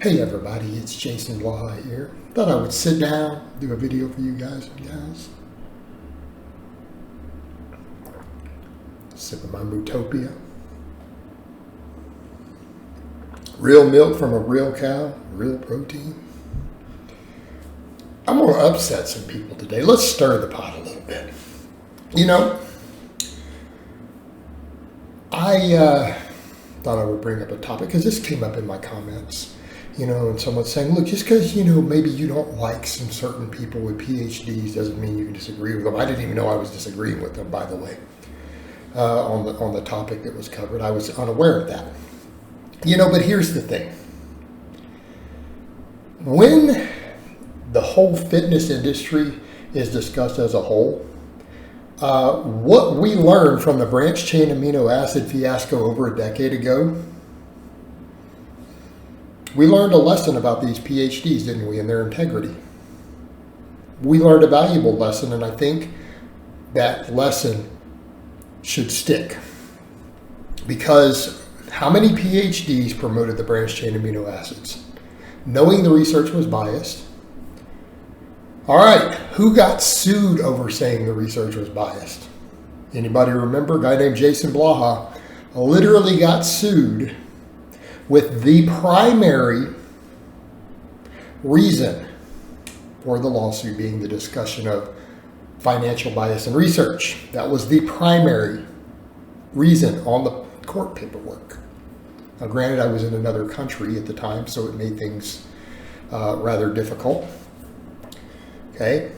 Hey everybody, it's Jason Blaha here. Thought I would sit down, do a video for you guys and gals. Sipping my Mootopia. Real milk from a real cow, real protein. I'm going to upset some people today. Let's stir the pot a little bit. You know, I thought I would bring up a topic because this came up in my comments. You know, and someone's saying, look, just because, maybe you don't like some certain people with PhDs doesn't mean you can disagree with them. I didn't even know I was disagreeing with them, by the way, on the topic that was covered. I was unaware of that. But here's the thing. When the whole fitness industry is discussed as a whole, what we learned from the branched-chain amino acid fiasco over a decade ago, we learned a lesson about these PhDs, didn't we, and their integrity. We learned a valuable lesson, and I think that lesson should stick. Because how many PhDs promoted the branched-chain amino acids? Knowing the research was biased. All right, who got sued over saying the research was biased? Anybody remember? A guy named Jason Blaha literally got sued with the primary reason for the lawsuit being the discussion of financial bias in research. That was the primary reason on the court paperwork. Now, granted, I was in another country at the time, so it made things rather difficult. Okay.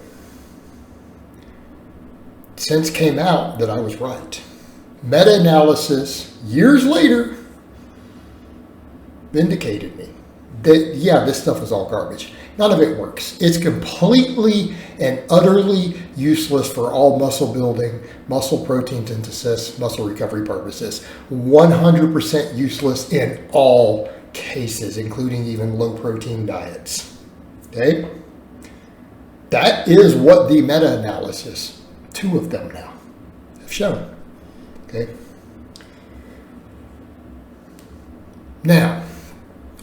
Since came out that I was right. Meta-analysis years later vindicated me that, yeah, this stuff is all garbage. None of it works. It's completely and utterly useless for all muscle building, muscle protein synthesis, muscle recovery purposes. 100% useless in all cases, including even low protein diets. Okay? That is what the meta-analysis, 2 of them now, have shown. Okay? Now,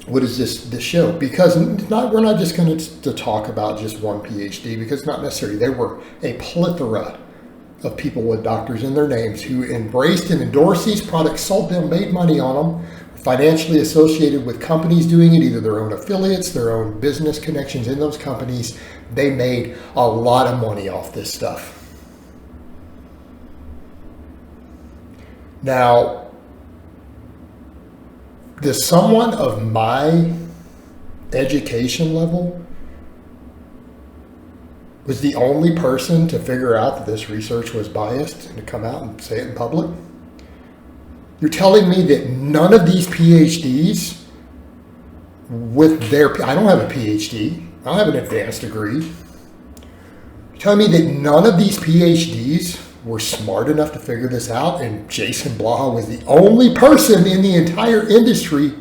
what is this show? Because we're not just going to talk about just one PhD, because it's not necessary. There were a plethora of people with doctors in their names who embraced and endorsed these products, sold them, made money on them, financially associated with companies doing it, either their own affiliates, their own business connections in those companies. They made a lot of money off this stuff. Now, does someone of my education level was the only person to figure out that this research was biased and to come out and say it in public? You're telling me that none of these PhDs with their, I don't have a PhD, I don't have an advanced degree. You're telling me that none of these PhDs were smart enough to figure this out, and Jason Blaha was the only person in the entire industry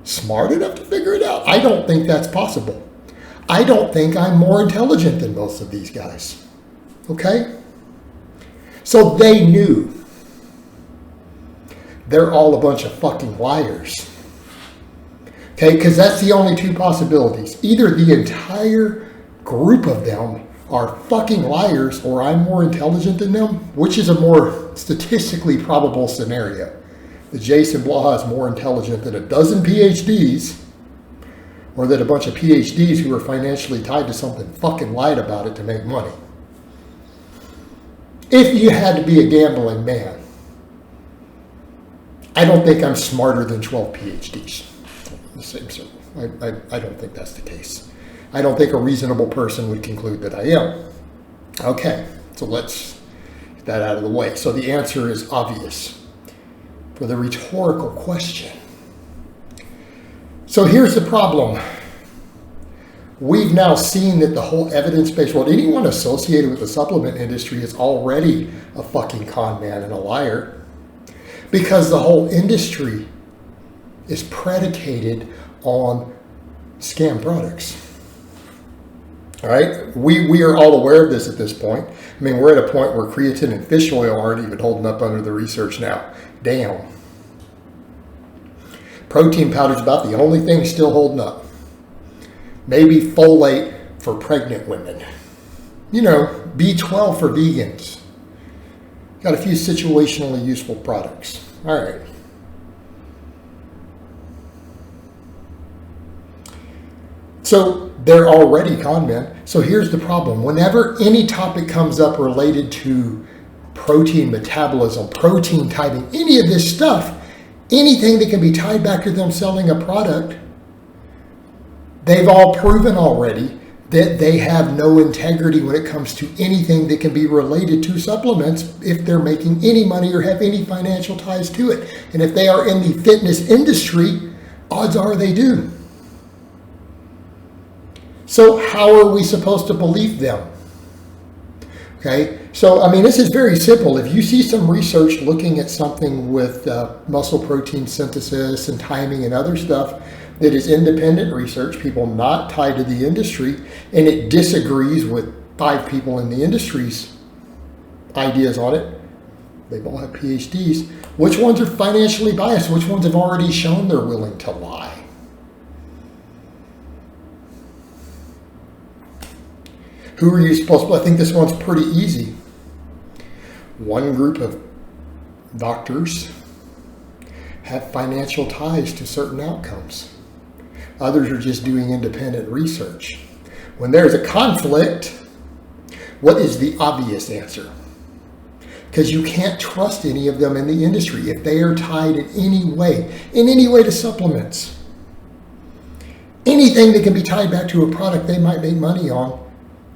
smart enough to figure it out? I don't think that's possible. I don't think I'm more intelligent than most of these guys. Okay? So they knew. They're all a bunch of fucking liars. Okay? Because that's the only 2 possibilities. Either the entire group of them are fucking liars, or I'm more intelligent than them, which is a more statistically probable scenario. That Jason Blaha is more intelligent than a dozen PhDs, or that a bunch of PhDs who are financially tied to something fucking lied about it to make money. If you had to be a gambling man, I don't think I'm smarter than 12 PhDs. The same circle. I don't think that's the case. I don't think a reasonable person would conclude that I am. Okay, so let's get that out of the way. So the answer is obvious for the rhetorical question. So here's the problem. We've now seen that the whole evidence-based world, anyone associated with the supplement industry is already a fucking con man and a liar, because the whole industry is predicated on scam products. All right, we are all aware of this at this point. I mean, we're at a point where creatine and fish oil aren't even holding up under the research now. Damn. Protein powder is about the only thing still holding up. Maybe folate for pregnant women. You know, B12 for vegans. Got a few situationally useful products. All right. So they're already con men. So here's the problem. Whenever any topic comes up related to protein metabolism, protein typing, any of this stuff, anything that can be tied back to them selling a product, they've all proven already that they have no integrity when it comes to anything that can be related to supplements if they're making any money or have any financial ties to it. And if they are in the fitness industry, odds are they do. So how are we supposed to believe them? Okay, so I mean, this is very simple. If you see some research looking at something with muscle protein synthesis and timing and other stuff that is independent research, people not tied to the industry, and it disagrees with 5 people in the industry's ideas on it, they all have PhDs, which ones are financially biased? Which ones have already shown they're willing to lie? Who are you supposed to? I think this one's pretty easy. One group of doctors have financial ties to certain outcomes. Others are just doing independent research. When there's a conflict, what is the obvious answer? Because you can't trust any of them in the industry if they are tied in any way to supplements. Anything that can be tied back to a product they might make money on.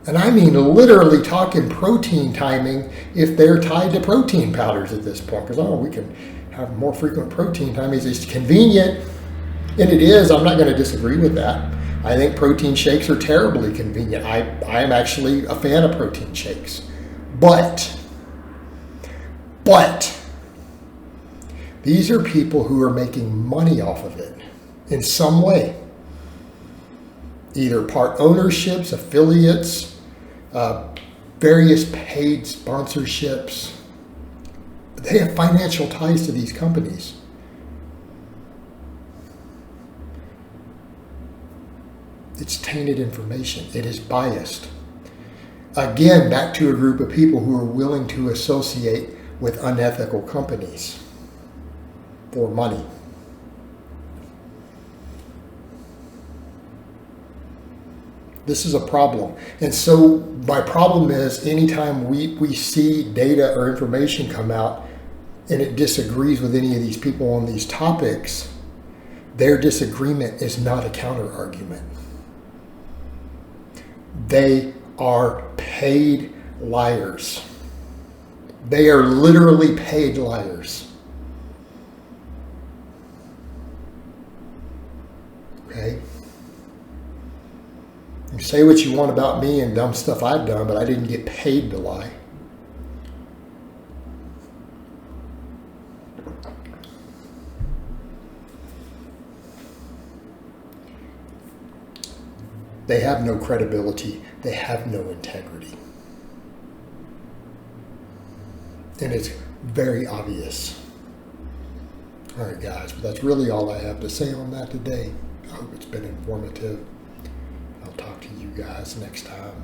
And I mean literally talking protein timing if they're tied to protein powders at this point. Because, we can have more frequent protein timings. It's convenient, and it is. I'm not going to disagree with that. I think protein shakes are terribly convenient. I am actually a fan of protein shakes. But these are people who are making money off of it in some way. Either part ownerships, affiliates, various paid sponsorships. They have financial ties to these companies. It's tainted information. It is biased. Again, back to a group of people who are willing to associate with unethical companies for money. This is a problem. And so my problem is anytime we see data or information come out and it disagrees with any of these people on these topics, their disagreement is not a counter argument. They are paid liars. They are literally paid liars. Okay? You say what you want about me and dumb stuff I've done, but I didn't get paid to lie. They have no credibility. They have no integrity. And it's very obvious. All right, guys, but that's really all I have to say on that today. I hope it's been informative. I'll talk to you guys next time.